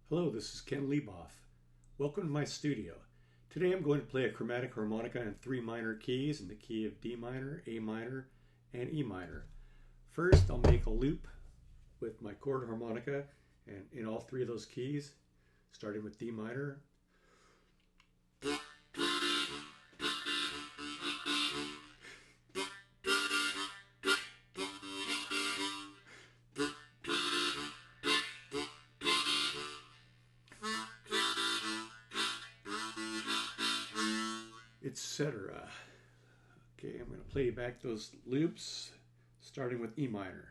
Hello, this is Ken Leboff. Welcome to my studio. Today I'm going to play a chromatic harmonica in three minor keys in the key of D minor, A minor, and E minor. First, I'll make a loop with my chord harmonica and in all three of those keys, starting with D minor. Etc. Okay, I'm going to play back those loops starting with E minor.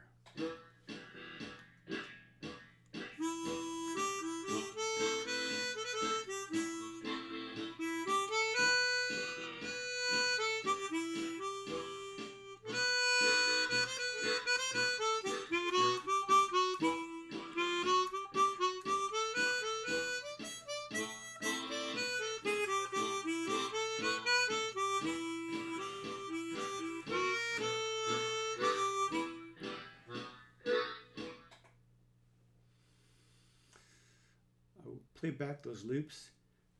I'll play back those loops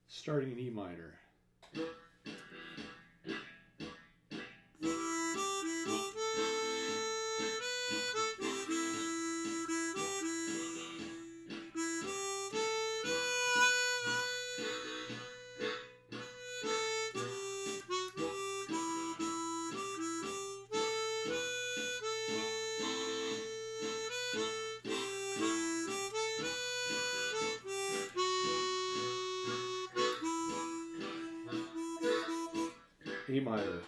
starting in E minor. E minor.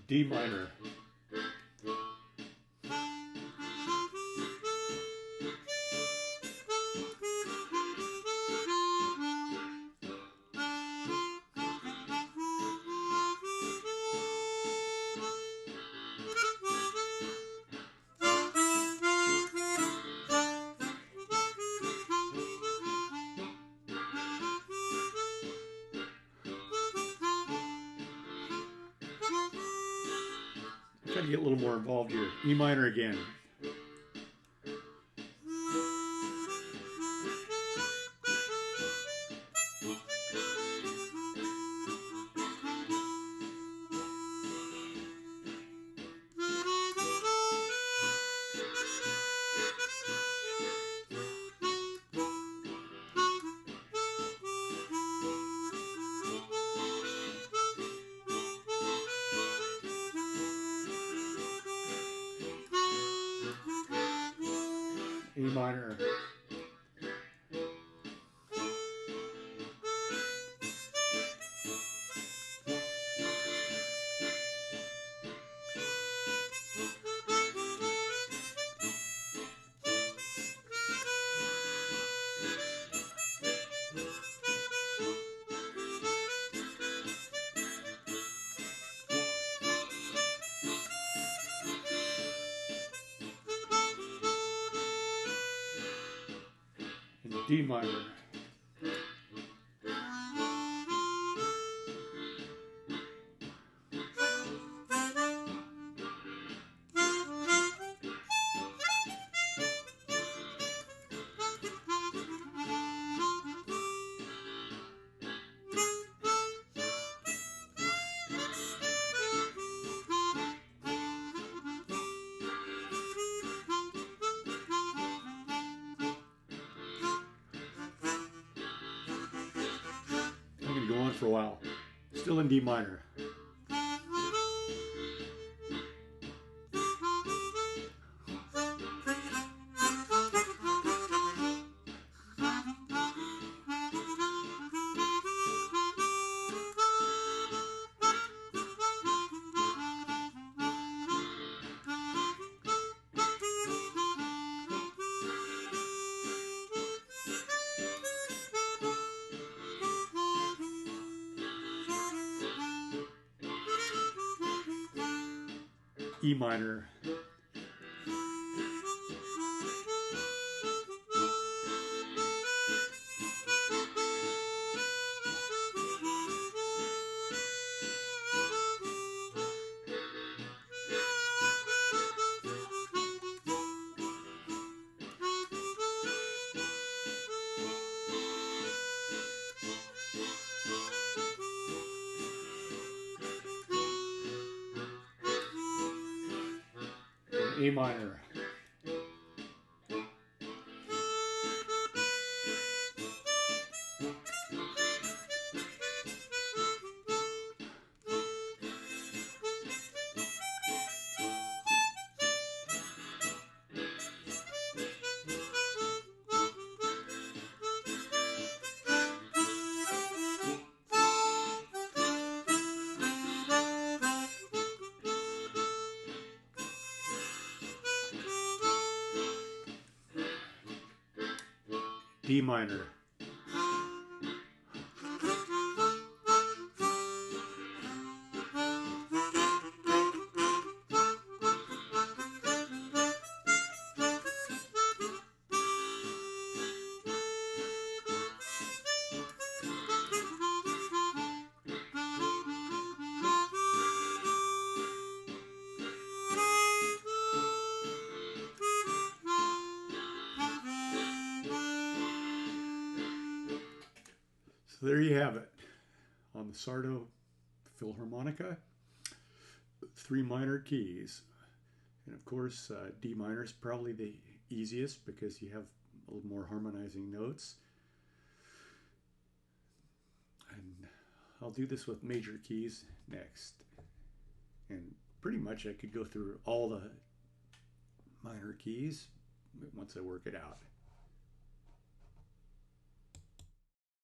D minor. Try to get a little more involved here. E minor again. E minor. And D minor. I'm going to go on for a while. Still in D minor. E minor, and A minor. D minor. So there you have it on the Sardo Philharmonica, 3 minor keys. And of course, D minor is probably the easiest because you have a little more harmonizing notes. And I'll do this with major keys next. And pretty much I could go through all the minor keys once I work it out.